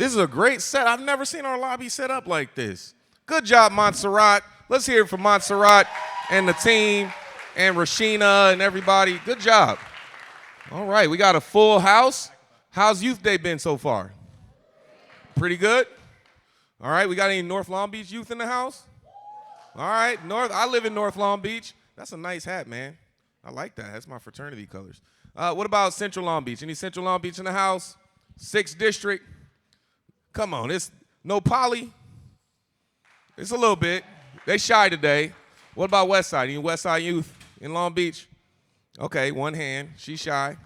This is a great set. I've never seen our lobby set up like this. Good job, Montserrat. Let's hear it for Montserrat and the team and Rashina and everybody. Good job. All right, we got a full house. How's Youth Day been so far? Pretty good? All right, we got any North Long Beach youth in the house? All right, I live in North Long Beach. That's a nice hat, man. I like that. That's my fraternity colors. What about Central Long Beach? Any Central Long Beach in the house? 6th District? Come on, it's no poly? It's a little bit. They shy today. What about West Side? Any West Side youth in Long Beach? Okay, one hand. She's shy.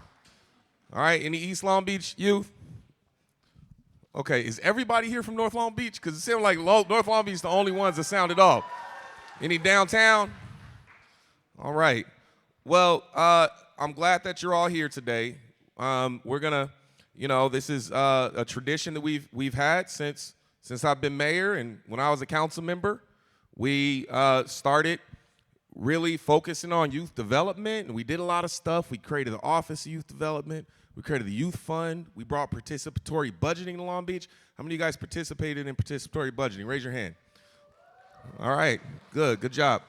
All right, any East Long Beach youth? Okay, is everybody here from North Long Beach? Because it seems like North Long Beach is the only ones that sounded off. Any downtown? All right. Well, I'm glad that you're all here today. We're gonna, this is a tradition that we've had since I've been mayor, and when I was a council member, we started really focusing on youth development, and we did a lot of stuff. We created the Office of Youth Development. We created the Youth Fund. We brought participatory budgeting to Long Beach. How many of you guys participated in participatory budgeting? Raise your hand. All right, good job.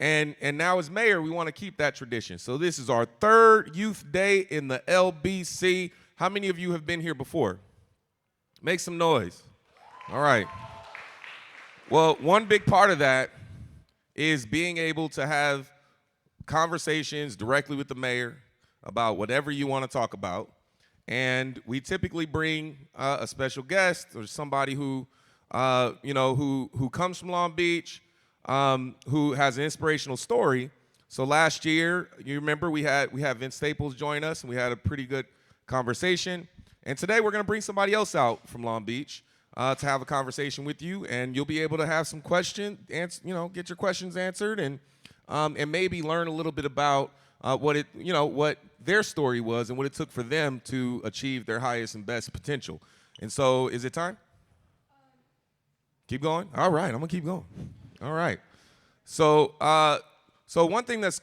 And now as mayor, we want to keep that tradition. So this is our 3rd Youth Day in the LBC. How many of you have been here before? Make some noise. All right. Well, one big part of that is being able to have conversations directly with the mayor about whatever you want to talk about. And we typically bring a special guest or somebody who comes from Long Beach, who has an inspirational story. So last year, you remember we had Vince Staples join us, and we had a pretty good conversation. And today we're going to bring somebody else out from Long Beach to have a conversation with you, and you'll be able to have some questions, get your questions answered, and maybe learn a little bit about what their story was and what it took for them to achieve their highest and best potential. And so, is it time? Keep going? All right, I'm gonna keep going. All right. So one thing is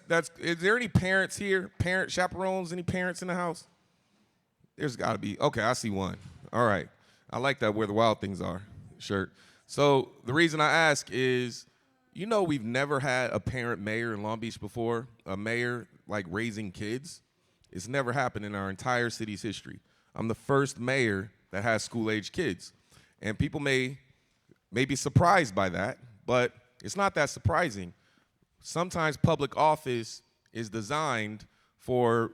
there any parents here? Parent chaperones? Any parents in the house? There's gotta be. Okay, I see one. All right. I like that Where the Wild Things Are shirt. So the reason I ask is, we've never had a parent mayor in Long Beach before, a mayor like raising kids. It's never happened in our entire city's history. I'm the first mayor that has school-age kids. And people may be surprised by that, but it's not that surprising. Sometimes public office is designed for,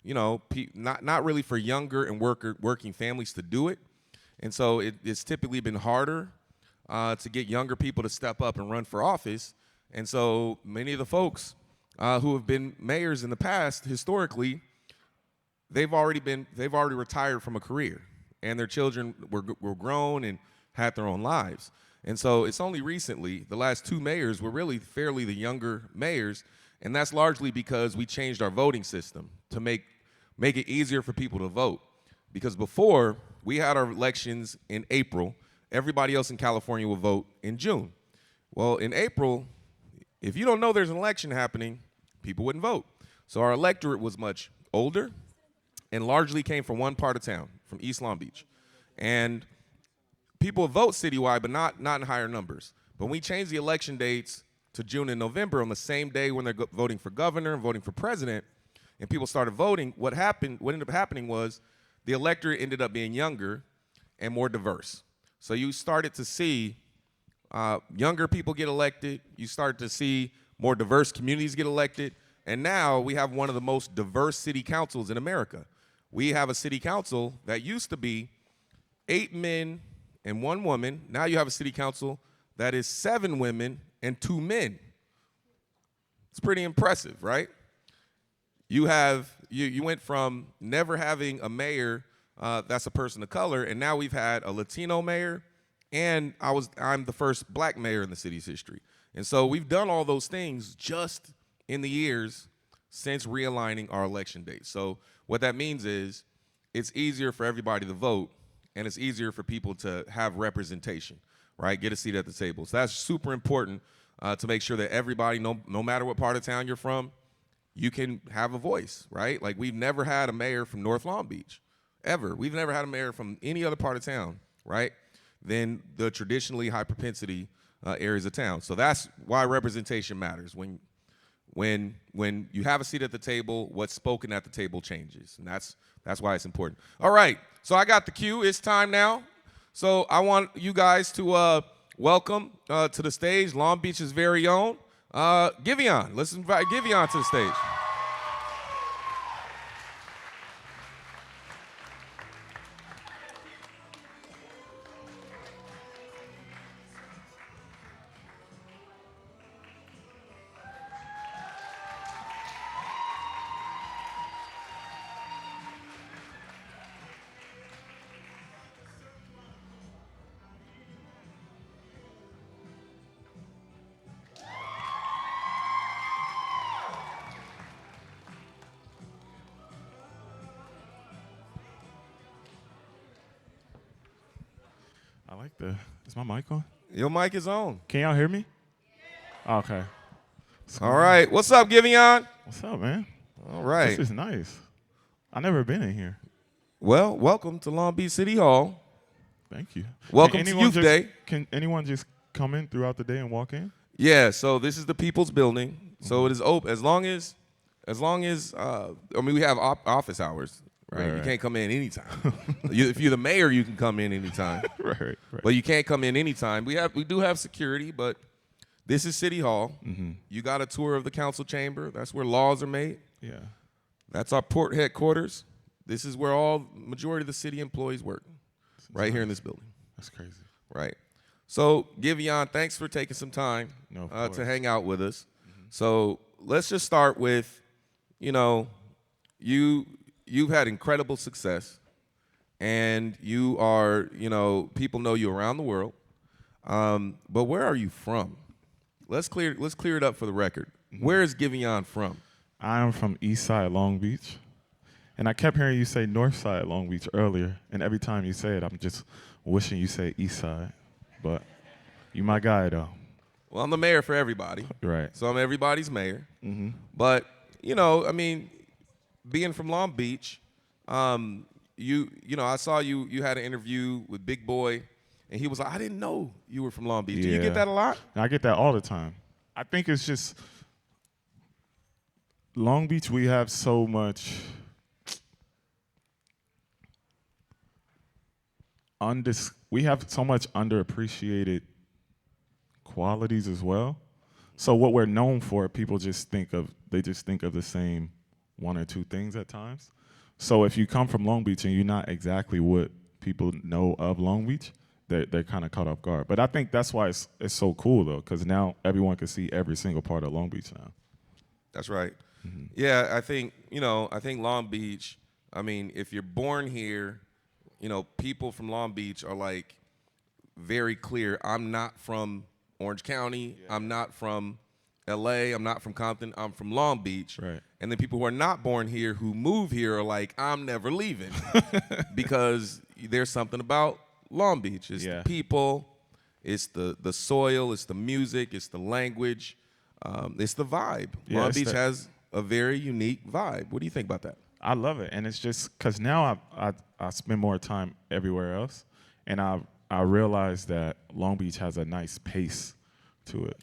not really for younger and working families to do it. And so it's typically been harder to get younger people to step up and run for office. And so many of the folks who have been mayors in the past, historically, they've already retired from a career, and their children were grown and had their own lives. And so it's only recently, the last 2 mayors were really fairly the younger mayors, and that's largely because we changed our voting system to make it easier for people to vote. Because before, we had our elections in April. Everybody else in California will vote in June. Well, in April, if you don't know there's an election happening, people wouldn't vote. So our electorate was much older and largely came from one part of town, from East Long Beach. And people vote citywide, but not in higher numbers. But when we changed the election dates to June and November on the same day when they're voting for governor and voting for president, and people started voting, what ended up happening was the electorate ended up being younger and more diverse. So you started to see younger people get elected. You started to see more diverse communities get elected. And now we have one of the most diverse city councils in America. We have a city council that used to be 8 men and 1 woman. Now you have a city council that is 7 women and 2 men. It's pretty impressive, right? You went from never having a mayor that's a person of color, and now we've had a Latino mayor, and I'm the first black mayor in the city's history. And so we've done all those things just in the years since realigning our election date. So what that means is it's easier for everybody to vote, and it's easier for people to have representation, right? Get a seat at the table. So that's super important to make sure that everybody, no matter what part of town you're from, you can have a voice, right? Like, we've never had a mayor from North Long Beach, ever. We've never had a mayor from any other part of town, right, than the traditionally high propensity areas of town. So that's why representation matters. When you have a seat at the table, what's spoken at the table changes, and that's why it's important. All right, so I got the cue. It's time now. So I want you guys to welcome to the stage Long Beach's very own Giveon. Let's invite Giveon to the stage. I like the. Is my mic on? Your mic is on. Can y'all hear me? Okay. All right. What's up, Giveon? What's up, man? All right. This is nice. I never been in here. Well, welcome to Long Beach City Hall. Thank you. Welcome to Youth Day. Can anyone just come in throughout the day and walk in? Yeah. So this is the People's Building. So it is open as long as we have office hours. Right. You can't come in anytime. If you're the mayor, you can come in anytime. Right. But you can't come in anytime. We do have security, but this is City Hall. Mm-hmm. You got a tour of the council chamber. That's where laws are made. Yeah. That's our port headquarters. This is where all majority of the city employees work. Right here in this building. That's crazy. Right. So, Giveon, thanks for taking some time to hang out with us. Mm-hmm. So let's just start with, you've had incredible success, and you are, people know you around the world. But where are you from? Let's clear it up for the record. Mm-hmm. Where is Giveon from? I am from East Side Long Beach, and I kept hearing you say North Side Long Beach earlier, and every time you say it, I'm just wishing you say East Side. But you my guy, though. Well, I'm the mayor for everybody. Right. So I'm everybody's mayor. Mm-hmm. But, being from Long Beach, I saw you had an interview with Big Boy, and he was like, I didn't know you were from Long Beach. Yeah. Do you get that a lot? I get that all the time. I think it's just Long Beach, we have so much underappreciated qualities as well. So what we're known for, people just think of the same one or two things at times. So if you come from Long Beach and you're not exactly what people know of Long Beach, they're kind of caught off guard. But I think that's why it's so cool, though, because now everyone can see every single part of Long Beach now. That's right. Mm-hmm. Yeah, I think Long Beach, if you're born here, people from Long Beach are like very clear. I'm not from Orange County. Yeah. I'm not from LA. I'm not from Compton. I'm from Long Beach. Right. And then people who are not born here who move here are like, I'm never leaving because there's something about Long Beach. It's the people, it's the soil, it's the music, it's the language, it's the vibe. Yeah, Long Beach has a very unique vibe. What do you think about that? I love it, and it's just because now I spend more time everywhere else, and I realize that Long Beach has a nice pace to it.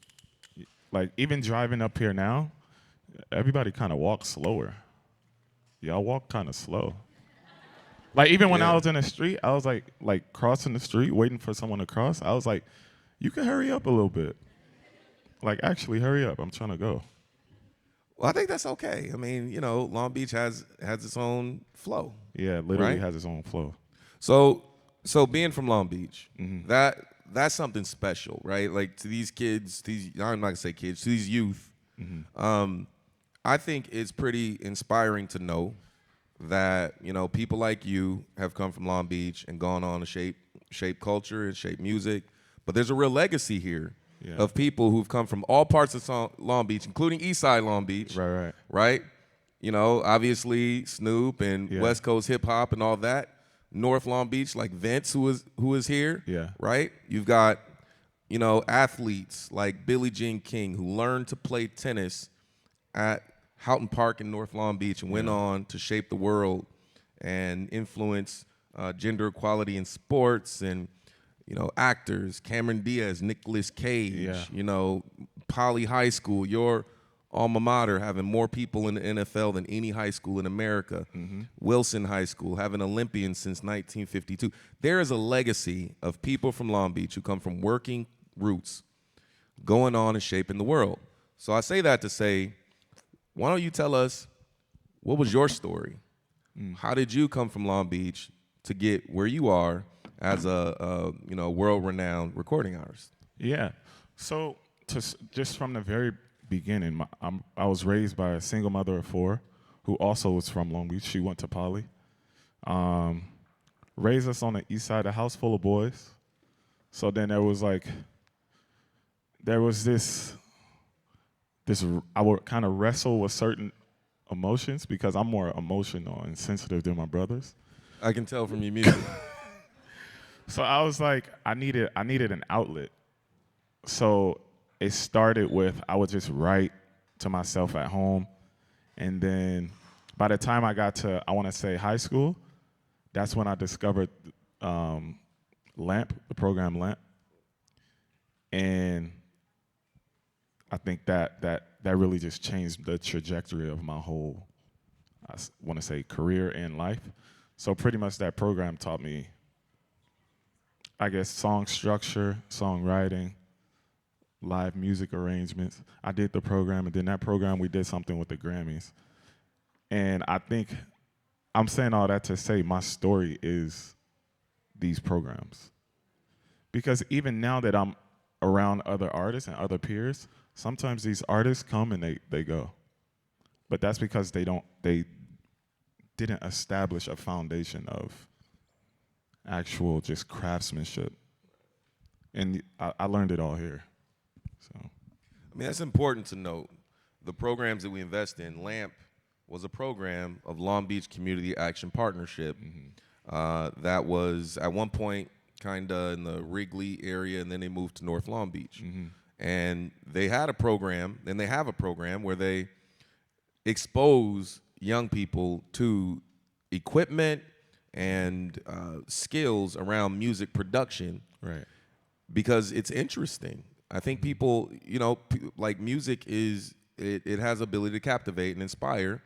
Like even driving up here now, everybody kind of walks slower. Y'all walk kind of slow. Like even when I was in the street, I was like crossing the street, waiting for someone to cross. I was like, you can hurry up a little bit. Like actually hurry up, I'm trying to go. Well, I think that's okay. Long Beach has its own flow. Yeah, literally right? has its own flow. So being from Long Beach, mm-hmm. that's something special, right? Like to these kids, I'm not gonna say kids, to these youth, mm-hmm. I think it's pretty inspiring to know that people like you have come from Long Beach and gone on to shape culture and shape music, but there's a real legacy here. Yeah. Of people who've come from all parts of Long Beach, including East Side Long Beach. Right? Obviously Snoop and West Coast hip hop and all that. North Long Beach, like Vince, who is here. Yeah. Right? You've got, athletes like Billie Jean King who learned to play tennis at Houghton Park in North Long Beach and went on to shape the world and influence gender equality in sports and, actors, Cameron Diaz, Nicolas Cage, Yeah. Poly High School, your alma mater, having more people in the NFL than any high school in America. Wilson High School, having Olympians since 1952. There is a legacy of people from Long Beach who come from working roots going on and shaping the world. So I say that to say, why don't you tell us, what was your story? How did you come from Long Beach to get where you are as a world-renowned recording artist? Yeah. So just from the very beginning, I was raised by a single mother of 4 who also was from Long Beach. She went to Poly. Raised us on the east side, a house full of boys. So then there was this, I would kind of wrestle with certain emotions because I'm more emotional and sensitive than my brothers. I can tell from your music. So I was like, I needed an outlet. So it started with, I would just write to myself at home. And then by the time I got to, I want to say high school, that's when I discovered LAMP, the program LAMP. And I think that really just changed the trajectory of my whole, I want to say, career and life. So pretty much that program taught me, I guess, song structure, songwriting, live music arrangements. I did the program, and then that program we did something with the Grammys. And I think I'm saying all that to say my story is these programs. Because even now that I'm around other artists and other peers, sometimes these artists come and they go. But that's because they didn't establish a foundation of actual just craftsmanship. And I learned it all here. So I mean, that's important to note. The programs that we invest in, LAMP was a program of Long Beach Community Action Partnership that was at one point kind of in the Wrigley area, and then they moved to North Long Beach. And they had a program, and they have a program where they expose young people to equipment and skills around music production. right. Because it's interesting. I think people, like music it has ability to captivate and inspire,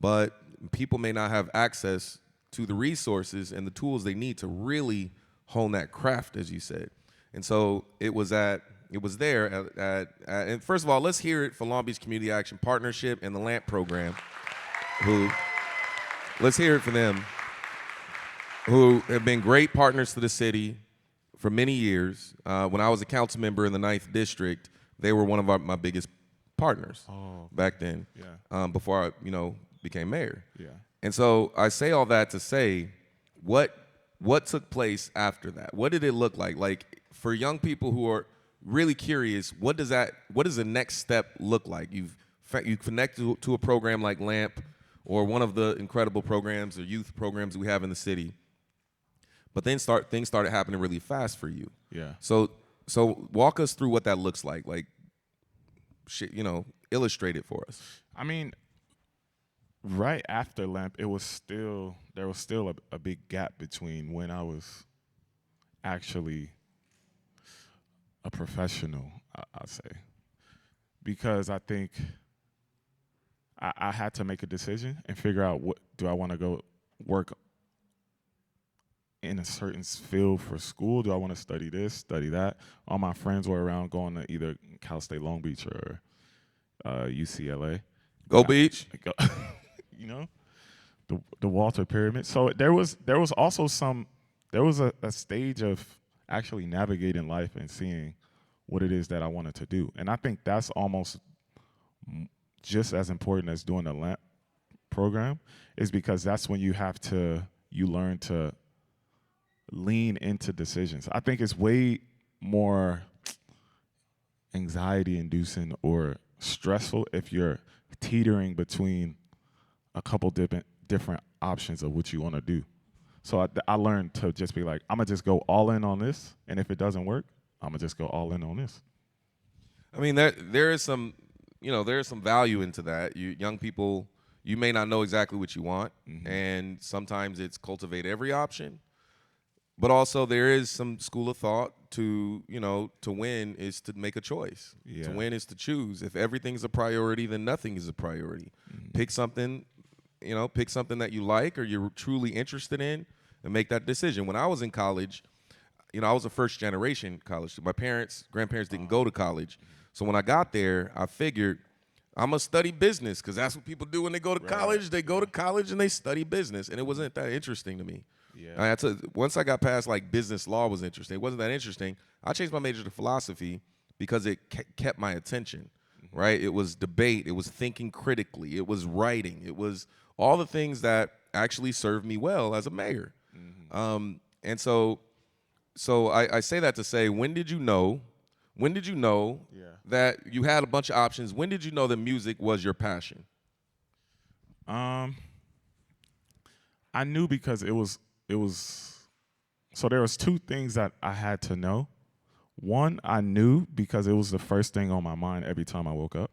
but people may not have access to the resources and the tools they need to really hone that craft, as you said. And so it was there and first of all, let's hear it for Long Beach Community Action Partnership and the LAMP program, let's hear it for them, who have been great partners to the city for many years. When I was a council member in the 9th District, they were one of my biggest partners back then, before I became mayor. Yeah. And so I say all that to say, what took place after that? What did it look like? Like, for young people who are really curious, what does the next step look like? You connect to a program like LAMP or one of the incredible programs or youth programs we have in the city. But then things started happening really fast for you. Yeah. So walk us through what that looks like. Like, illustrate it for us. I mean, right after LAMP, there was still a big gap between when I was actually a professional, I'd say. Because I think I had to make a decision and figure out, what do I want to go work in a certain field for school? Do I want to study this, study that? All my friends were around going to either Cal State Long Beach or UCLA. Go Beach. The Walter Pyramid. So there was also a stage of actually navigating life and seeing what it is that I wanted to do. And I think that's almost just as important as doing the LAMP program, is because that's when you learn to lean into decisions. I think it's way more anxiety inducing or stressful if you're teetering between a couple different options of what you want to do. So I learned to just be like, I'm gonna just go all in on this, and if it doesn't work, I'm gonna just go all in on this. I mean, there is some value into that. Young people, you may not know exactly what you want, and sometimes it's cultivate every option. But also there is some school of thought to, to win is to make a choice. Yeah. To win is to choose. If everything's a priority, then nothing is a priority. Pick something, pick something that you like or you're truly interested in and make that decision. When I was in college, I was a first generation college student. My grandparents didn't go to college. So when I got there, I figured I'm going to study business because that's what people do when they go to college. They go to college and they study business. And it wasn't that interesting to me. Yeah. Once I got past like business law was interesting. It wasn't that interesting. I changed my major to philosophy because it kept my attention, right? It was debate. It was thinking critically. It was writing. It was all the things that actually served me well as a mayor. And so I say that to say, when did you know that you had a bunch of options? When did you know that music was your passion? I knew because it was so there was two things that I had to know. One, I knew because it was the first thing on my mind every time I woke up.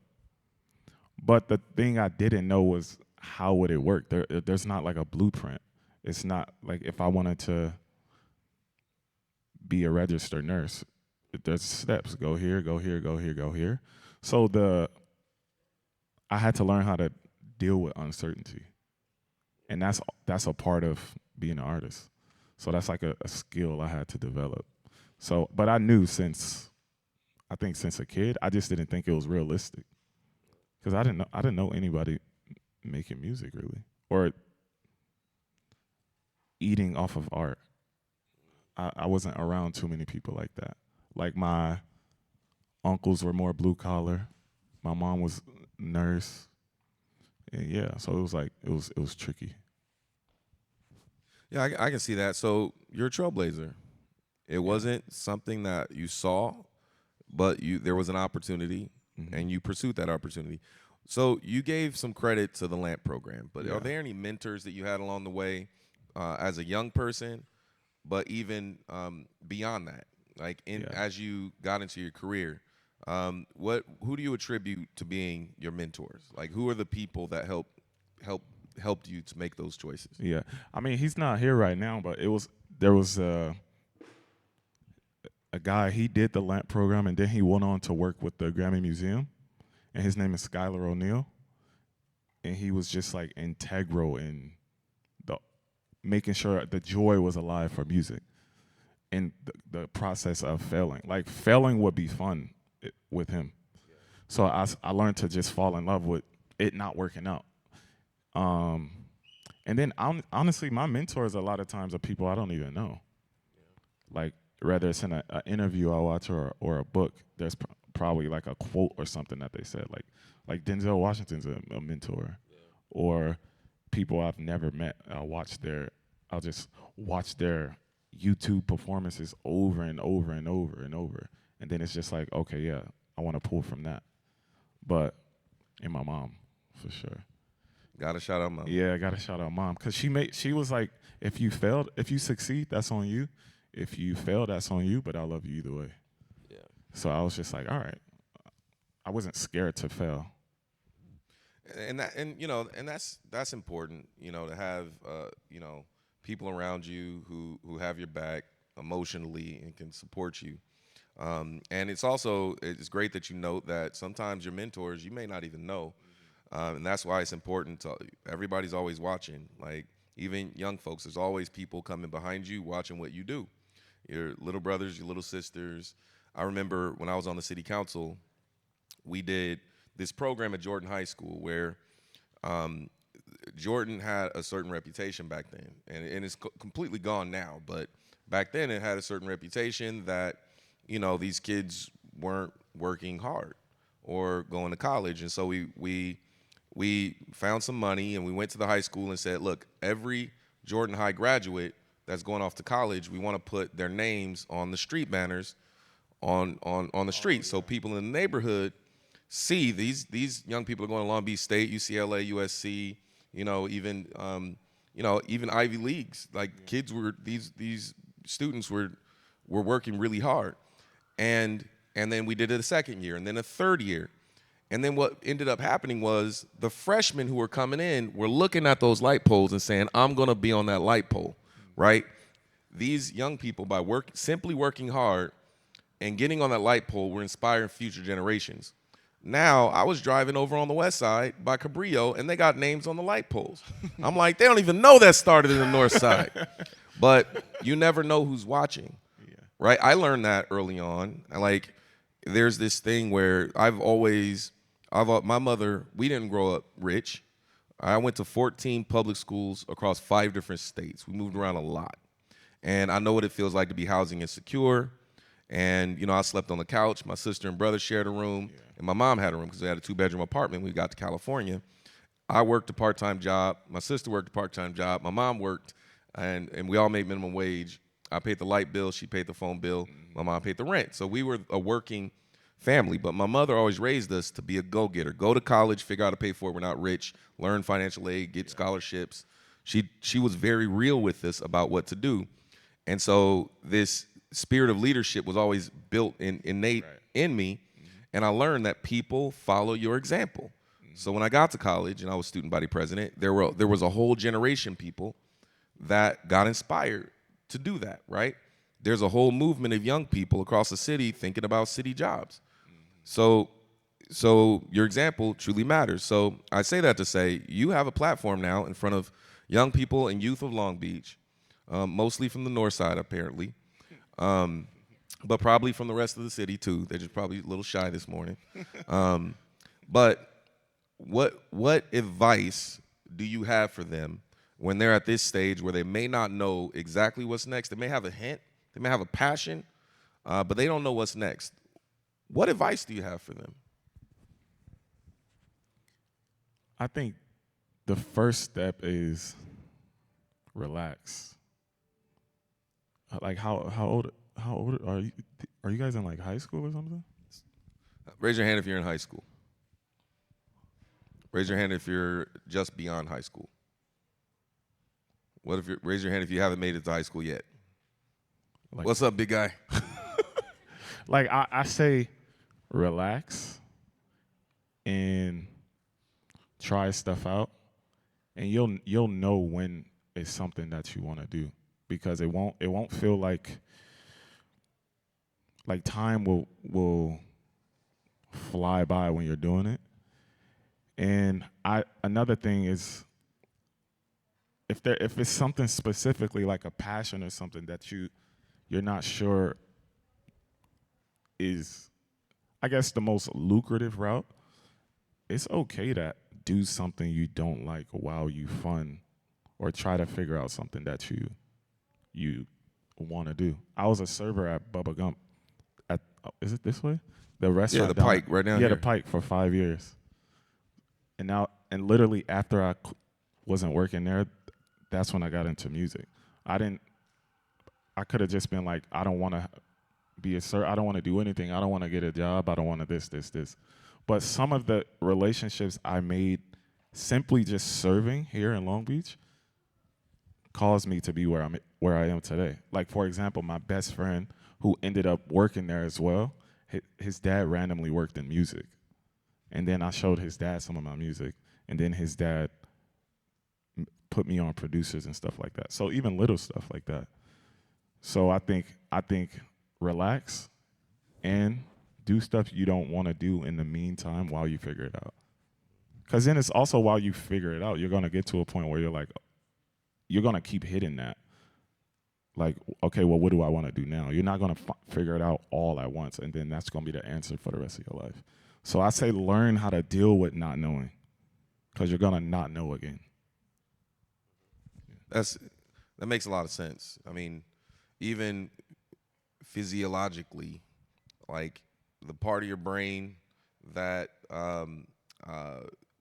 But the thing I didn't know was how would it work. There's not like a blueprint. It's not like if I wanted to be a registered nurse, there's steps. Go here, go here, go here, go here. So I had to learn how to deal with uncertainty. And that's a part of being an artist. So that's like a skill I had to develop. So, but I knew since a kid, I just didn't think it was realistic. Because I didn't know anybody making music really, or eating off of art. I wasn't around too many people like that. Like my uncles were more blue collar. My mom was nurse. And yeah, so it was like it was tricky. Yeah, I can see that. So you're a trailblazer. It wasn't something that you saw, but there was an opportunity, and you pursued that opportunity. So you gave some credit to the LAMP program, but are there any mentors that you had along the way as a young person, but even beyond that, like as you got into your career? Who do you attribute to being your mentors? Like, who are the people that helped you to make those choices? Yeah, I mean he's not here right now, but there was a guy. He did the LAMP program, and then he went on to work with the Grammy Museum, and his name is Skylar O'Neal, and he was just like integral in the making sure the joy was alive for music, and the process of failing. Like failing would be fun with him. So I learned to just fall in love with it not working out. And then honestly, my mentors a lot of times are people I don't even know. Like whether it's in an interview I watch or a book, there's probably like a quote or something that they said. Like Denzel Washington's a mentor, or people I've never met. I'll just watch their YouTube performances over and over and over and over, and then it's just like, okay, yeah, I want to pull from that. But and my mom, for sure. Gotta shout out mom. Yeah, I gotta shout out mom, because she was like, if you succeed, that's on you. If you fail, that's on you, but I love you either way. Yeah. So I was just like, all right. I wasn't scared to fail. And that's important, to have people around you who have your back emotionally and can support you. And it's great that you note that sometimes your mentors you may not even know. And that's why it's important everybody's always watching. Like even young folks, there's always people coming behind you watching what you do. Your little brothers, your little sisters. I remember when I was on the city council, we did this program at Jordan High School where Jordan had a certain reputation back then, and it's completely gone now. But back then, it had a certain reputation that these kids weren't working hard or going to college, and so we found some money and we went to the high school and said, look, every Jordan High graduate that's going off to college, we want to put their names on the street banners on the street, so people in the neighborhood see these young people are going to Long Beach State, UCLA, USC, even Ivy Leagues. Like kids these students were working really hard, and then we did it a second year, and then a third year, And then what ended up happening was the freshmen who were coming in were looking at those light poles and saying, I'm going to be on that light pole, right? These young people, by simply working hard and getting on that light pole, were inspiring future generations. Now, I was driving over on the west side by Cabrillo, and they got names on the light poles. I'm like, they don't even know that started in the north side. But you never know who's watching, right? I learned that early on. Like, there's this thing where my mother, we didn't grow up rich. I went to 14 public schools across 5 different states. We moved around a lot. And I know what it feels like to be housing insecure. And, I slept on the couch. My sister and brother shared a room. And my mom had a room because we had a 2-bedroom apartment when we got to California. I worked a part-time job. My sister worked a part-time job. My mom worked, and we all made minimum wage. I paid the light bill. She paid the phone bill. My mom paid the rent. So we were a working family. But my mother always raised us to be a go-getter. Go to college, figure out how to pay for it. We're not rich. Learn financial aid, get scholarships. She was very real with us about what to do. And so this spirit of leadership was always built innate in me. And I learned that people follow your example. So when I got to college and I was student body president, there was a whole generation of people that got inspired to do that, right? There's a whole movement of young people across the city thinking about city jobs. So your example truly matters. So I say that to say you have a platform now in front of young people and youth of Long Beach, mostly from the north side apparently, but probably from the rest of the city too. They're just probably a little shy this morning. But what advice do you have for them when they're at this stage where they may not know exactly what's next? They may have a hint, they may have a passion, but they don't know what's next. What advice do you have for them? I think the first step is relax. Like how old are you? Are you guys in like high school or something? Raise your hand if you're in high school. Raise your hand if you're just beyond high school. Raise your hand if you haven't made it to high school yet. Like, what's up, big guy? Like I say, relax and try stuff out, and you'll know when it's something that you want to do, because it won't feel like time will fly by when you're doing it. And another thing is, if it's something specifically like a passion or something that you're not sure is, I guess, the most lucrative route, it's okay to do something you don't like while you fun, or try to figure out something that you want to do. I was a server at Bubba Gump. Is it this way? The restaurant. Yeah, the Pike right down here. Yeah, the Pike for 5 years. And literally after I wasn't working there, that's when I got into music. I could have just been like, I don't want to be a server. I don't want to do anything. I don't want to get a job. I don't want to this. But some of the relationships I made simply just serving here in Long Beach caused me to be where I am today. Like, for example, my best friend who ended up working there as well, his dad randomly worked in music. And then I showed his dad some of my music, and then his dad put me on producers and stuff like that. So even little stuff like that. So I think relax and do stuff you don't want to do in the meantime while you figure it out. Because then it's also, while you figure it out, you're going to get to a point where you're going to keep hitting that. Like, okay, well, what do I want to do now? You're not going to figure it out all at once, and then that's going to be the answer for the rest of your life. So I say learn how to deal with not knowing, because you're going to not know again. That makes a lot of sense. I mean, even physiologically, like the part of your brain that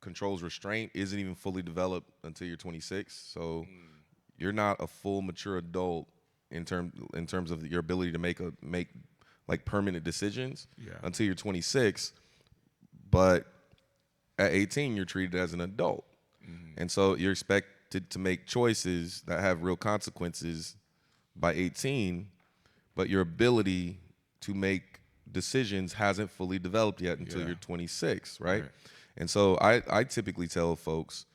controls restraint isn't even fully developed until you're 26. So you're not a full mature adult in terms of your ability to make like permanent decisions until you're 26. But at 18, you're treated as an adult. And so you're expected to make choices that have real consequences by 18, but your ability to make decisions hasn't fully developed yet until Yeah. you're 26, right? Right. And so I typically tell folks,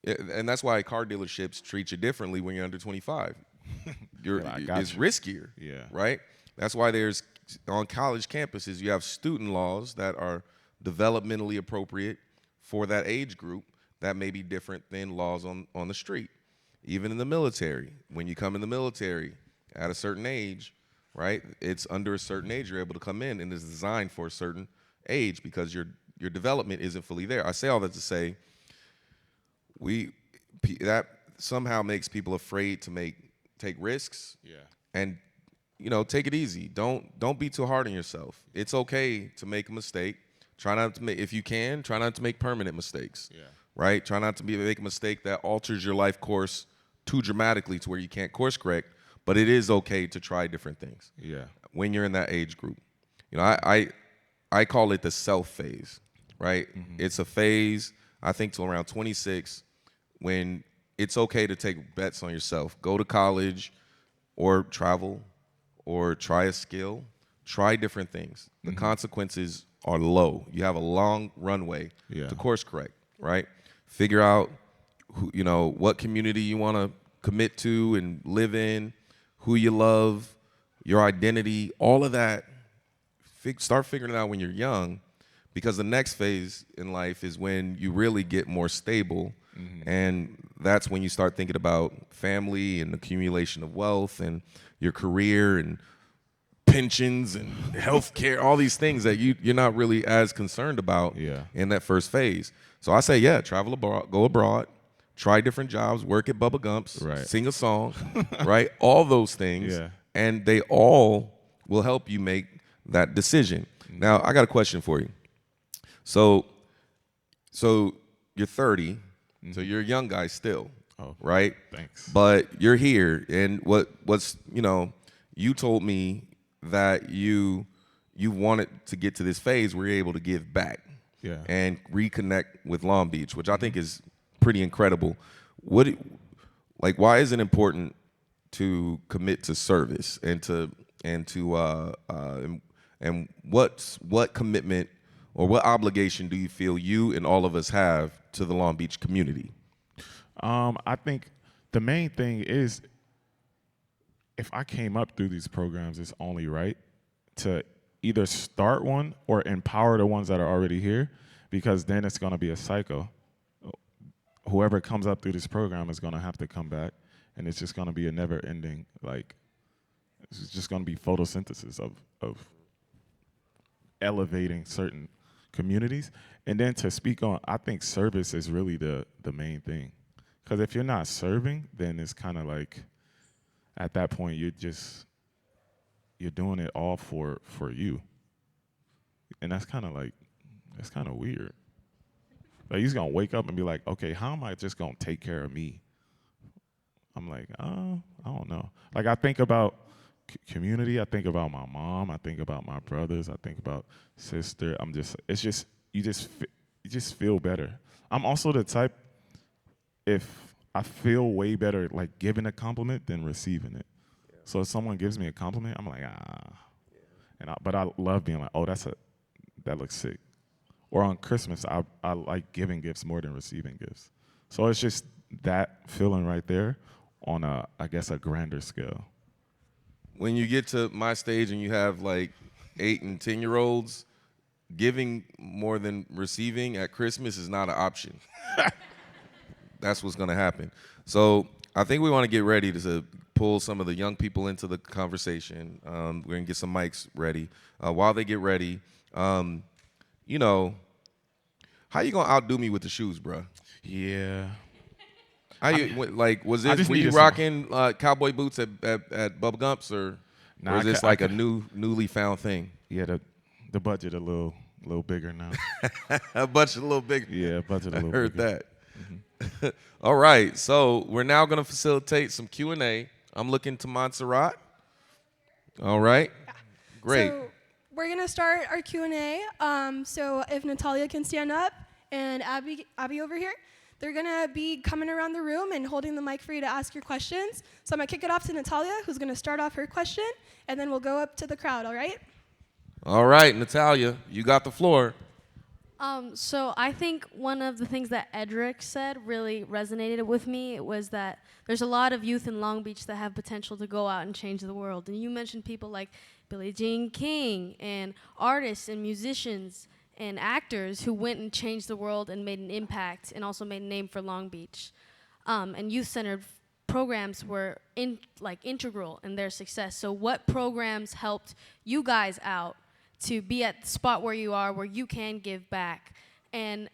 and that's why car dealerships treat you differently when you're under 25. I got It's you. riskier, Yeah. right? That's why there's on college campuses you have student laws that are developmentally appropriate for that age group that may be different than laws on the street. Even in the military, when you come in the military at a certain age, right? It's under a certain age you're able to come in, and it's designed for a certain age because your development isn't fully there. I say all that to say that somehow makes people afraid to take risks. Yeah. And take it easy. Don't be too hard on yourself. It's okay to make a mistake. Try not to make, if you can, try not to make permanent mistakes. Yeah. Right? Try not to make a mistake that alters your life course too dramatically to where you can't course correct. But it is okay to try different things. Yeah. When you're in that age group. I call it the self phase, right? Mm-hmm. It's a phase, I think, till around 26 when it's okay to take bets on yourself. Go to college or travel or try a skill. Try different things. The consequences are low. You have a long runway Yeah. to course correct, right? Figure out what community you want to commit to and live in, who you love, your identity, all of that. Start figuring it out when you're young, because the next phase in life is when you really get more stable, and that's when you start thinking about family and accumulation of wealth and your career and pensions and health care, all these things that you're not really as concerned about in that first phase. So I say, travel abroad, go abroad, try different jobs, work at Bubba Gump's, Right. sing a song, right? All those things. Yeah. And they all will help you make that decision. Now, I got a question for you. So you're 30, so you're a young guy still, right? Thanks. But you're here, and what's you told me that you wanted to get to this phase where you're able to give back, and reconnect with Long Beach, which I think is pretty incredible. Why is it important to commit to service and what commitment or what obligation do you feel you and all of us have to the Long Beach community? I think the main thing is, if I came up through these programs, it's only right to either start one or empower the ones that are already here, because then it's going to be a cycle. Whoever comes up through this program is going to have to come back, and it's just going to be a never-ending, it's just going to be photosynthesis of elevating certain communities. And then to speak on, I think service is really the main thing. Because if you're not serving, then it's kind of like, at that point, you're doing it all for you. And that's kind of weird. Like, you're just going to wake up and be like, okay, how am I just going to take care of me? I'm like, I don't know. Like, I think about community. I think about my mom. I think about my brothers. I think about sister. You just feel better. I'm also the type, if I feel way better, like, giving a compliment than receiving it. Yeah. So if someone gives me a compliment, I'm like, but I love being like, that looks sick. Or on Christmas, I like giving gifts more than receiving gifts. So it's just that feeling right there on a grander scale. When you get to my stage and you have like 8 and 10-year-olds, giving more than receiving at Christmas is not an option. That's what's going to happen. So I think we want to get ready to pull some of the young people into the conversation. We're going to get some mics ready. While they get ready, how you going to outdo me with the shoes, bro? Yeah. Were you rocking cowboy boots at Bubba Gump's, or is this like a newly found thing? Yeah, the budget a little bigger now. A budget a little bigger. Yeah, budget a little bigger. I heard that. Mm-hmm. All right, so we're now going to facilitate some Q&A. I'm looking to Montserrat. All right, great. So we're going to start our Q&A. So if Natalia can stand up, and Abby over here, they're going to be coming around the room and holding the mic for you to ask your questions. So I'm going to kick it off to Natalia, who's going to start off her question, and then we'll go up to the crowd, all right? All right, Natalia, you got the floor. So I think one of the things that Edric said really resonated with me. It was that there's a lot of youth in Long Beach that have potential to go out and change the world. And you mentioned people like Billie Jean King and artists and musicians and actors who went and changed the world and made an impact and also made a name for Long Beach. And youth-centered programs were integral in their success. So what programs helped you guys out to be at the spot where you are, where you can give back? And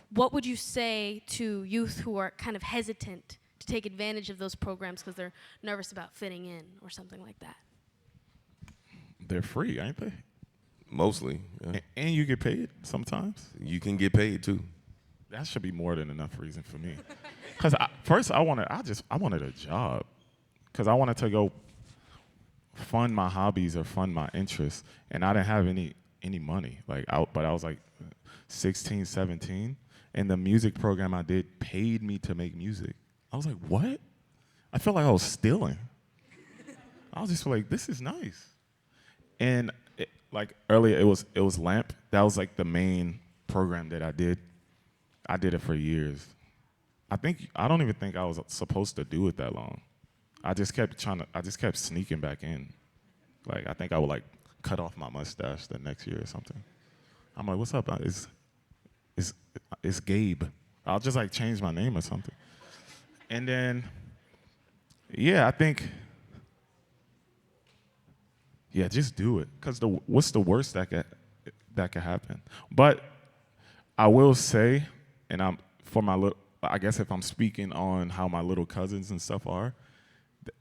what would you say to youth who are kind of hesitant to take advantage of those programs because they're nervous about fitting in or something like that? They're free, ain't they? Mostly. Yeah. And you get paid sometimes. You can get paid too. That should be more than enough reason for me. Because first I wanted a job. Because I wanted to go fund my hobbies or fund my interests, and I didn't have any money. But I was like 16, 17, and the music program I did paid me to make music. I was like, what? I felt like I was stealing. I was just like, this is nice. And earlier, it was LAMP. That was like the main program that I did. I did it for years. I don't even think I was supposed to do it that long. I just kept sneaking back in. I think I would cut off my mustache the next year or something. I'm like, what's up? It's Gabe. I'll just change my name or something. And then, yeah, I think, yeah, just do it. Cause what's the worst that could happen? But I will say, and I guess if I'm speaking on how my little cousins and stuff are,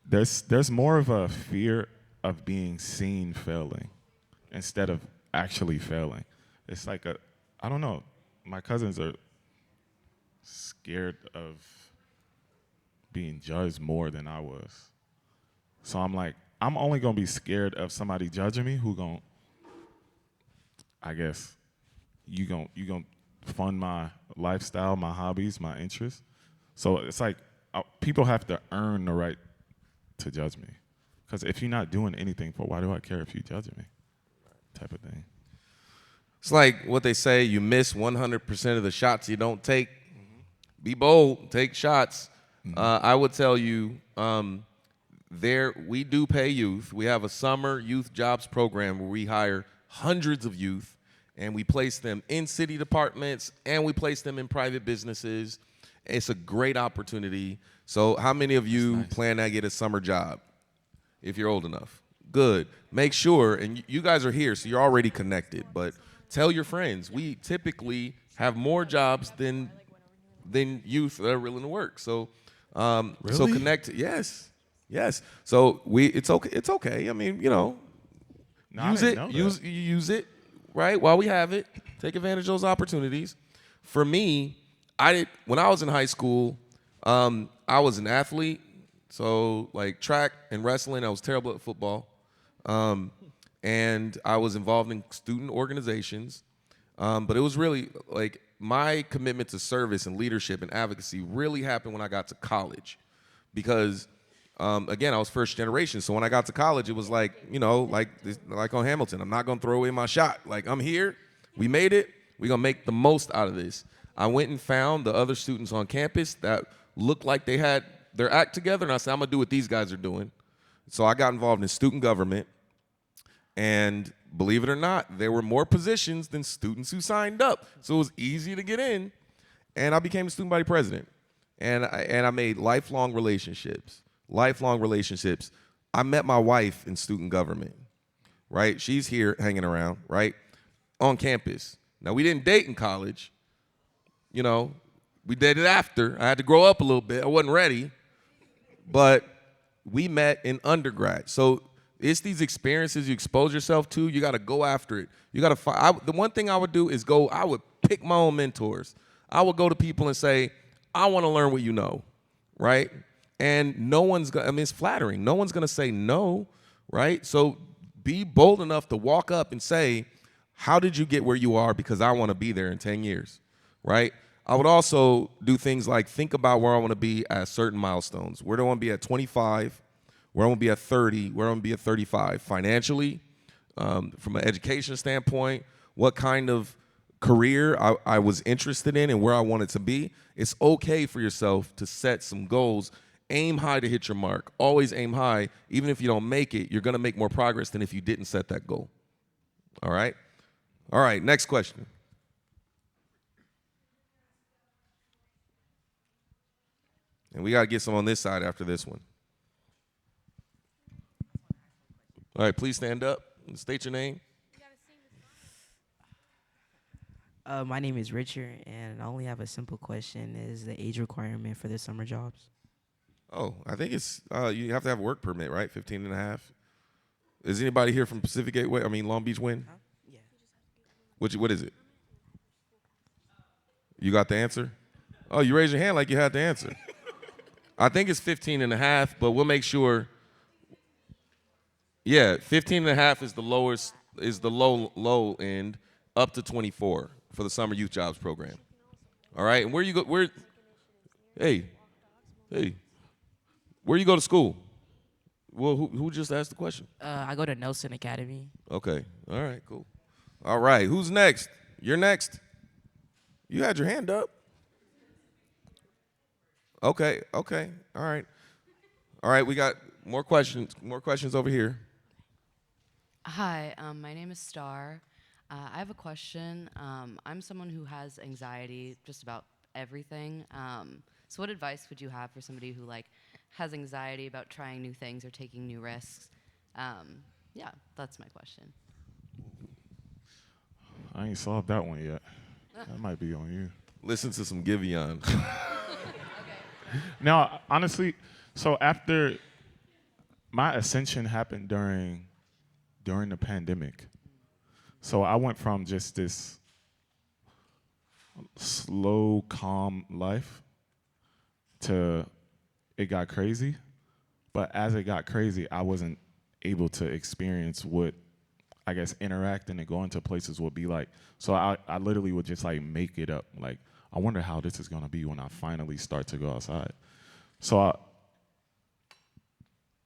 there's more of a fear of being seen failing instead of actually failing. It's I don't know, my cousins are scared of being judged more than I was. So I'm only gonna be scared of somebody judging me who I guess, you gon' fund my lifestyle, my hobbies, my interests. So it's people have to earn the right to judge me. Because if you're not doing anything why do I care if you're judging me? Type of thing. It's like what they say, you miss 100% of the shots you don't take. Mm-hmm. Be bold, take shots. Mm-hmm. I would tell you, we do pay youth. We have a summer youth jobs program where we hire hundreds of youth, and we place them in city departments, and we place them in private businesses. It's a great opportunity. So how many of you plan to get a summer job if you're old enough? Good. Make sure, and you guys are here, so you're already connected, but tell your friends. We typically have more jobs than youth that are willing to work. So, really? So connect. Yes. So it's okay. I mean, use it, right? While we have it, take advantage of those opportunities. For me, when I was in high school, I was an athlete. So track and wrestling, I was terrible at football. And I was involved in student organizations. But it was really my commitment to service and leadership and advocacy really happened when I got to college. Because, again, I was first generation. So when I got to college, it was like on Hamilton, I'm not going to throw away my shot. I'm here. We made it. We're going to make the most out of this. I went and found the other students on campus that looked like they had their act together, and I said, I'm going to do what these guys are doing. So I got involved in student government, and believe it or not, there were more positions than students who signed up. So it was easy to get in, and I became the student body president. And I made lifelong relationships. I met my wife in student government, right? She's here hanging around, right, on campus. Now, we didn't date in college. We dated after. I had to grow up a little bit. I wasn't ready. But we met in undergrad. So it's these experiences you expose yourself to. You got to go after it. You got to the one thing I would do is I would pick my own mentors. I would go to people and say, I want to learn what you know, right? And it's flattering. No one's going to say no, right? So be bold enough to walk up and say, how did you get where you are? Because I want to be there in 10 years, right? I would also do things like think about where I want to be at certain milestones. Where do I want to be at 25? Where I want to be at 30? Where I want to be at 35? Financially, from an education standpoint, what kind of career I was interested in and where I wanted to be. It's okay for yourself to set some goals. Aim high to hit your mark. Always aim high. Even if you don't make it, you're going to make more progress than if you didn't set that goal. All right? All right, next question. And we got to get some on this side after this one. All right, please stand up and state your name. My name is Richard, and I only have a simple question. Is the age requirement for the summer jobs? Oh, I think it's, you have to have a work permit, right? 15 and a half. Is anybody here from Pacific Gateway? I mean, Long Beach Wind? Huh? Yeah. What is it? You got the answer? Oh, you raised your hand like you had the answer. I think it's 15 and a half, but we'll make sure. Yeah, 15 and a half is the lowest, is the low end, up to 24 for the Summer Youth Jobs Program. All right, and where you go, hey, where you go to school? Well, who just asked the question? I go to Nelson Academy. Okay, all right, cool. All right, who's next? You're next. You had your hand up. Okay, all right. All right, we got more questions over here. Hi, my name is Star. I have a question. I'm someone who has anxiety just about everything. So what advice would you have for somebody who has anxiety about trying new things or taking new risks? Yeah, that's my question. I ain't solved that one yet. That might be on you. Listen to some Giveon. Now, honestly, so after my ascension happened during the pandemic. So I went from just this slow, calm life to it got crazy. But as it got crazy, I wasn't able to experience what, I guess, interacting and going to places would be like. So I literally would just make it up. Like, I wonder how this is gonna be when I finally start to go outside. So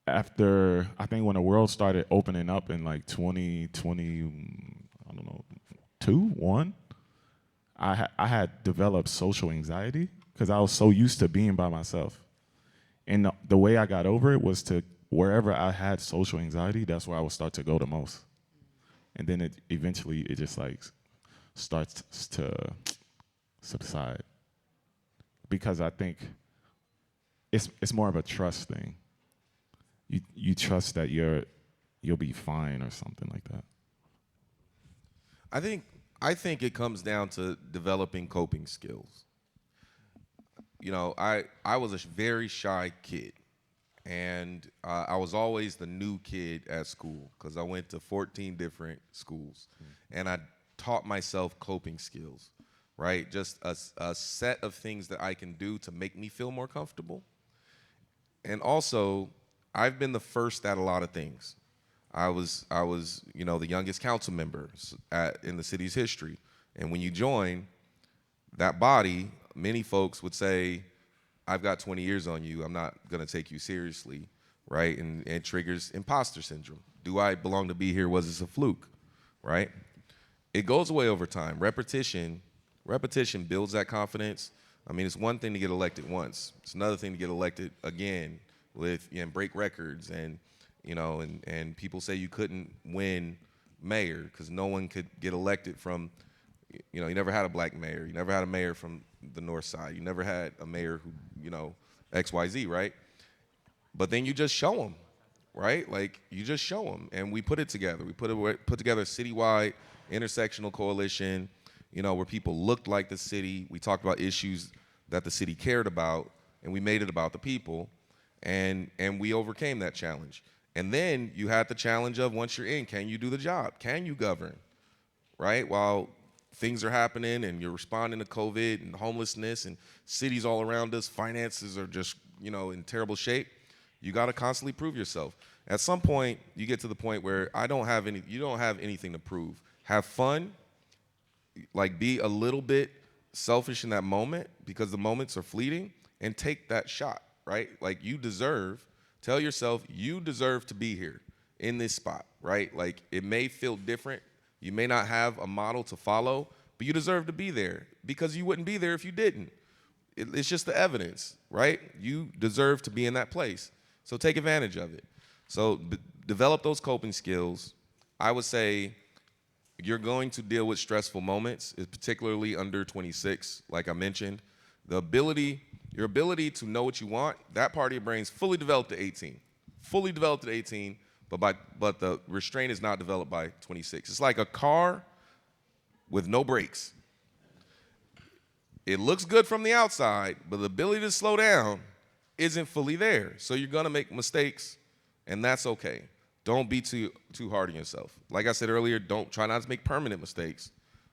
after, I think when the world started opening up in 2020, I don't know, 1, I had developed social anxiety because I was so used to being by myself. And the way I got over it was to, wherever I had social anxiety, that's where I would start to go the most. And then it eventually just starts to subside. Because I think it's more of a trust thing. You trust that you'll be fine or something like that. I think it comes down to developing coping skills. You know, I was a very shy kid, and I was always the new kid at school because I went to 14 different schools, and I taught myself coping skills, right? Just a set of things that I can do to make me feel more comfortable. And also, I've been the first at a lot of things. I was, the youngest council member in the city's history. And when you join that body, many folks would say, I've got 20 years on you. I'm not going to take you seriously, right? And it triggers imposter syndrome. Do I belong to be here? Was this a fluke, right? It goes away over time. Repetition builds that confidence. I mean, it's one thing to get elected once. It's another thing to get elected again and break records and people say you couldn't win mayor because no one could get elected from, you never had a black mayor. You never had a mayor from the north side. You never had a mayor who, XYZ, right? But then you just show them, right? You just show them. And we put it together. We put together a citywide intersectional coalition, where people looked like the city. We talked about issues that the city cared about, and we made it about the people. And we overcame that challenge. And then you had the challenge of, once you're in, can you do the job? Can you govern, right? While things are happening and you're responding to COVID and homelessness and cities all around us, finances are just, in terrible shape. You got to constantly prove yourself. At some point, you get to the point where you don't have anything to prove. Have fun, be a little bit selfish in that moment because the moments are fleeting, and take that shot, right? Tell yourself you deserve to be here in this spot. right? Like, it may feel different. You may not have a model to follow, but you deserve to be there because you wouldn't be there if you didn't. It's just the evidence, right? You deserve to be in that place. So take advantage of it. So develop those coping skills. I would say you're going to deal with stressful moments, particularly under 26, like I mentioned. Your ability to know what you want, that part of your brain's fully developed at 18. Fully developed at 18, but the restraint is not developed by 26. It's like a car with no brakes. It looks good from the outside, but the ability to slow down isn't fully there. So you're gonna make mistakes, and that's okay. Don't be too hard on yourself. Like I said earlier, don't try not to make permanent mistakes,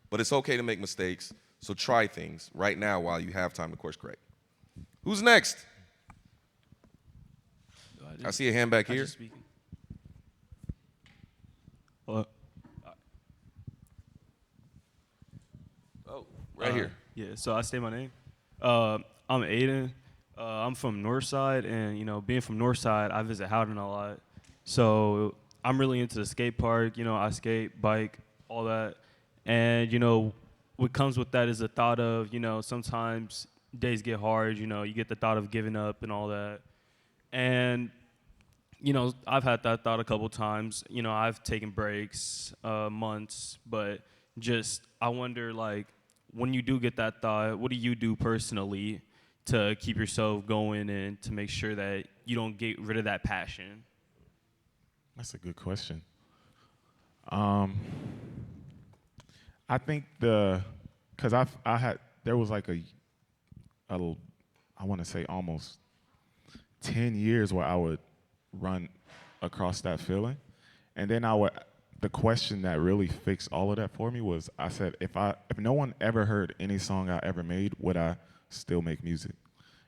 but it's okay to make mistakes. So try things right now while you have time to course correct. Who's next? I see a hand back here. Hello. Oh, right here. Yeah, so I state my name. I'm Aiden. I'm from Northside, and being from Northside, I visit Howden a lot. So I'm really into the skate park. I skate, bike, all that. And what comes with that is the thought of sometimes days get hard. You get the thought of giving up and all that. And I've had that thought a couple times. I've taken breaks, months, but I wonder, like, when you do get that thought, what do you do personally to keep yourself going and to make sure that you don't get rid of that passion? That's a good question. I think there was like I want to say almost 10 years where I would run across that feeling. And then the question that really fixed all of that for me was, I said, if no one ever heard any song I ever made, would I still make music?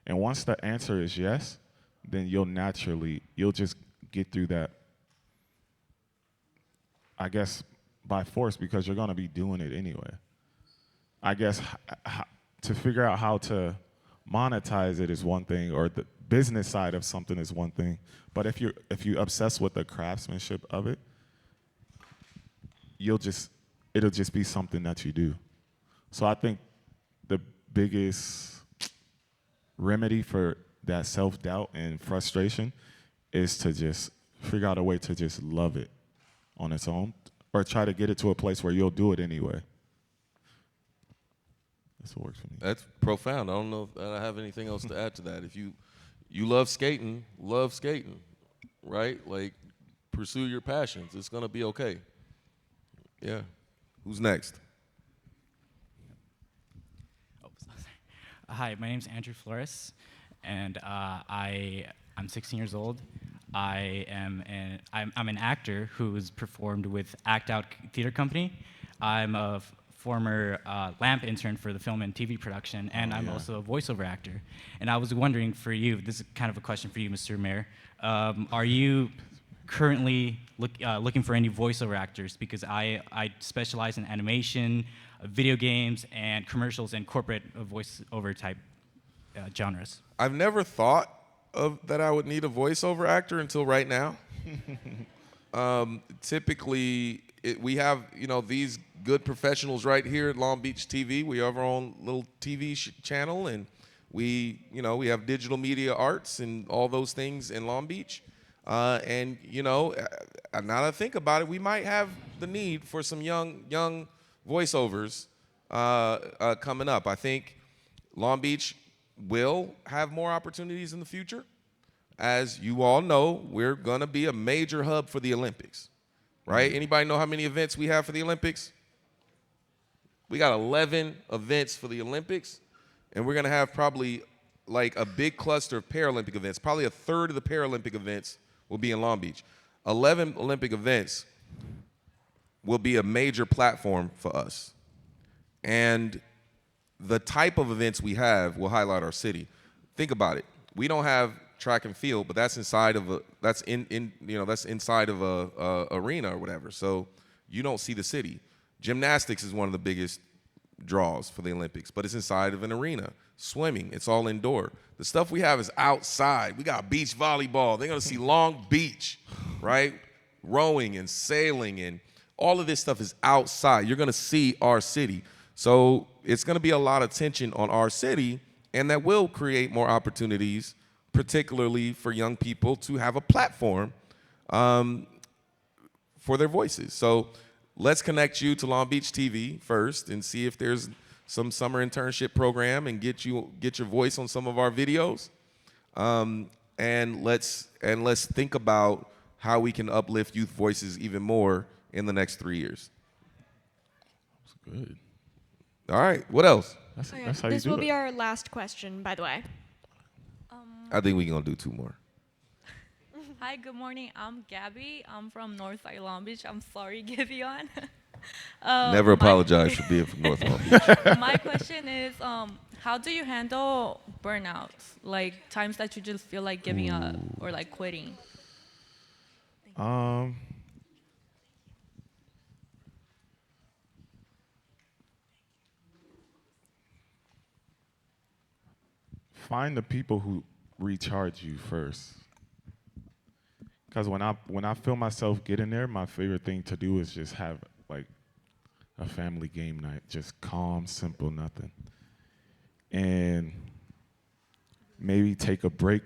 And once the answer is yes, then you'll just get through that, I guess, by force, because you're going to be doing it anyway. I guess to figure out how to monetize it is one thing, or the business side of something is one thing. But if you obsess with the craftsmanship of it, it'll just be something that you do. So I think the biggest remedy for that self-doubt and frustration is to just figure out a way to just love it on its own, or try to get it to a place where you'll do it anyway. That's what works for me. That's profound. I don't know if I have anything else to add to that. If you love skating, right? Like, pursue your passions. It's going to be okay. Yeah. Who's next? Hi, my name's Andrew Flores, and I'm 16 years old. I'm an actor who's performed with Act Out Theater Company. I'm a former lamp intern for the film and TV production, and I'm also a voiceover actor. And I was wondering for you, this is kind of a question for you, Mr. Mayor, are you currently looking for any voiceover actors? Because I specialize in animation, video games, and commercials and corporate voiceover type genres. I've never thought of that I would need a voiceover actor until right now. Typically, we have these good professionals right here at Long Beach TV. We have our own little TV channel, and we have digital media arts and all those things in Long Beach. And now that I think about it, we might have the need for some young voiceovers coming up. I think Long Beach will have more opportunities in the future. As you all know, we're going to be a major hub for the Olympics, right? Anybody know how many events we have for the Olympics? We got 11 events for the Olympics, and we're going to have probably like a big cluster of Paralympic events. Probably a third of the Paralympic events will be in Long Beach. 11 Olympic events will be a major platform for us. And the type of events we have will highlight our city. Think about it. We don't have track and field, but that's inside of a arena or whatever. So you don't see the city. Gymnastics is one of the biggest draws for the Olympics, but it's inside of an arena. Swimming, it's all indoor. The stuff we have is outside. We got beach volleyball. They're gonna see Long Beach, right? rowing and sailing and all of this stuff is outside. You're gonna see our city. So it's gonna be a lot of tension on our city, and that will create more opportunities, particularly for young people to have a platform for their voices. So let's connect you to Long Beach TV first and see if there's some summer internship program and get your voice on some of our videos. And let's think about how we can uplift youth voices even more in the next 3 years. That's good. All right, what else? That's Okay, how you this do will it. be our last question, by the way. I think we're gonna do 2 more. Hi, good morning. I'm Gabby. I'm from Northside Long Beach. I'm sorry, Giveon. Never apologize for being from North Long Beach. My question is, how do you handle burnouts? Like times that you just feel like giving up or like quitting? Find the people who recharge you first. Because when I feel myself getting there, my favorite thing to do is just have like a family game night, just calm, simple, nothing, and maybe take a break,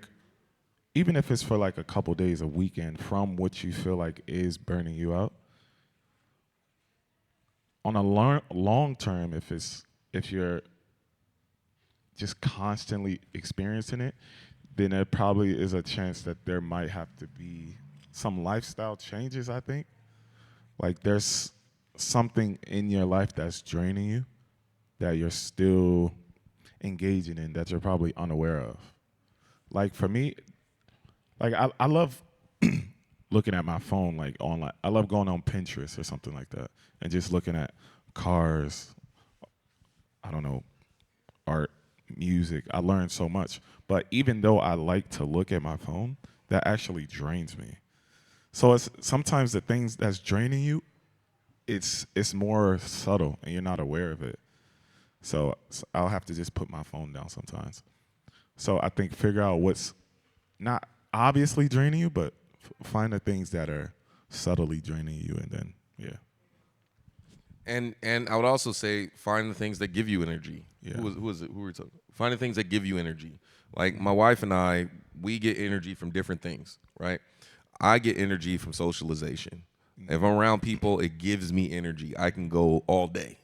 even if it's for like a couple days, a weekend, from what you feel like is burning you out. On a long term, if you're just constantly experiencing it, then there probably is a chance that there might have to be some lifestyle changes, I think. Like there's something in your life that's draining you that you're still engaging in that you're probably unaware of. Like for me, like I love looking at my phone like online. I love going on Pinterest or something like that and just looking at cars, I don't know, art, music. I learned so much. But even though I like to look at my phone, that actually drains me. So it's sometimes the things that's draining you, it's more subtle and you're not aware of it. So I'll have to just put my phone down sometimes. So I think figure out what's not obviously draining you, but find the things that are subtly draining you, and then And I would also say find the things that give you energy. Yeah. Who was it? Who were we talking? Find the things that give you energy. Like my wife and I, we get energy from different things, right? I get energy from socialization. If I'm around people, it gives me energy. I can go all day.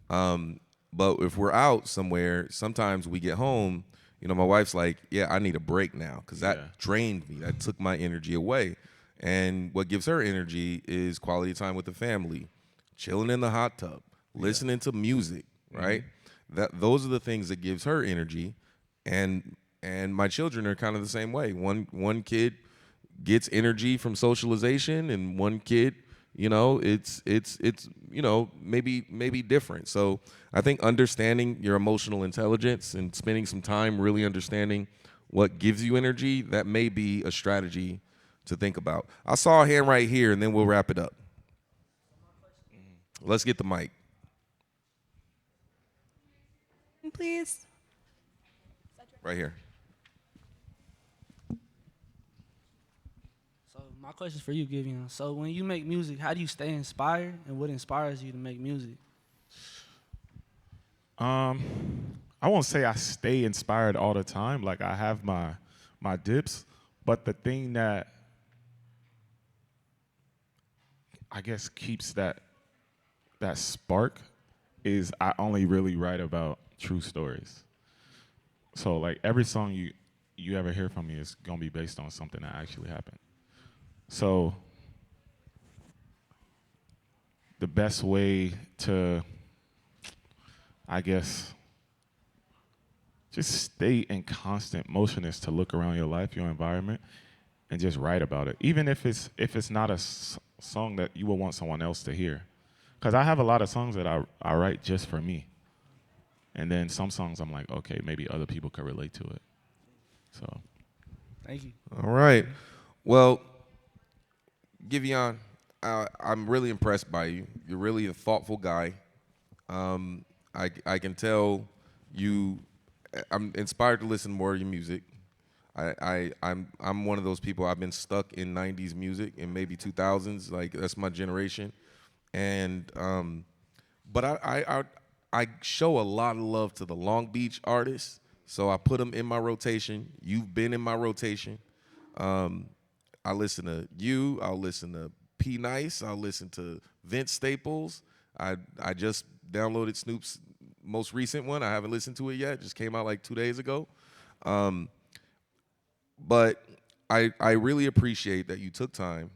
But if we're out somewhere, sometimes we get home, you know, my wife's like, yeah, I need a break now because that drained me. That took my energy away. And what gives her energy is quality time with the family, chilling in the hot tub, listening to music, right? Those are the things that gives her energy. And my children are kind of the same way. One kid gets energy from socialization, and one kid, you know, it's you know, maybe different. So I think understanding your emotional intelligence and spending some time really understanding what gives you energy, that may be a strategy to think about. I saw a hand right here, and then we'll wrap it up. Let's get the mic. Please. Right here. So my question for you, Giveon. So when you make music, how do you stay inspired, and what inspires you to make music? I won't say I stay inspired all the time. Like I have my dips, but the thing that I guess keeps that spark is I only really write about true stories. So like every song you ever hear from me is gonna be based on something that actually happened. So the best way to, I guess, just stay in constant motion is to look around your life, your environment, and just write about it. Even if it's not a song that you would want someone else to hear. Because I have a lot of songs that I write just for me. And then some songs I'm like, okay, maybe other people could relate to it. So. Thank you. All right. Well, Giveon, I'm really impressed by you. You're really a thoughtful guy. I can tell you, I'm inspired to listen more to your music. I'm one of those people. I've been stuck in '90s music and maybe 2000s. Like that's my generation, and but I show a lot of love to the Long Beach artists, so I put them in my rotation. You've been in my rotation. I listen to you. I'll listen to P Nice. I'll listen to Vince Staples. I just downloaded Snoop's most recent one. I haven't listened to it yet. It just came out like 2 days ago. But I really appreciate that you took time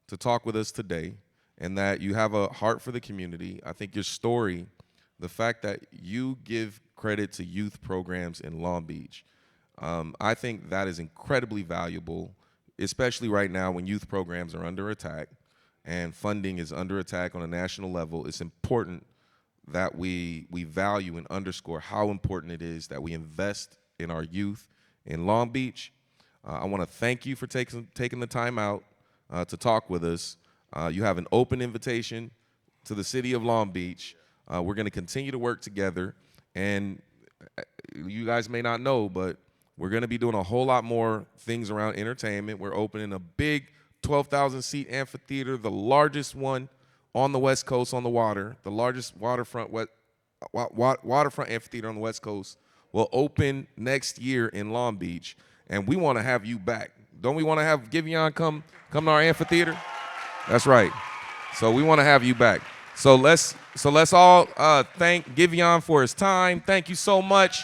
to talk with us today and that you have a heart for the community. I think your story, the fact that you give credit to youth programs in Long Beach, I think that is incredibly valuable, especially right now when youth programs are under attack and funding is under attack on a national level. It's important that we value and underscore how important it is that we invest in our youth in Long Beach. I want to thank you for taking the time out to talk with us. You have an open invitation to the city of Long Beach. We're going to continue to work together, and you guys may not know, but we're going to be doing a whole lot more things around entertainment. We're opening a big 12,000-seat amphitheater, the largest one on the West Coast on the water, the largest waterfront amphitheater on the West Coast will open next year in Long Beach, and we want to have you back. Don't we want to have Giveon come to our amphitheater? That's right. So we want to have you back. So let's all thank Giveon for his time. Thank you so much.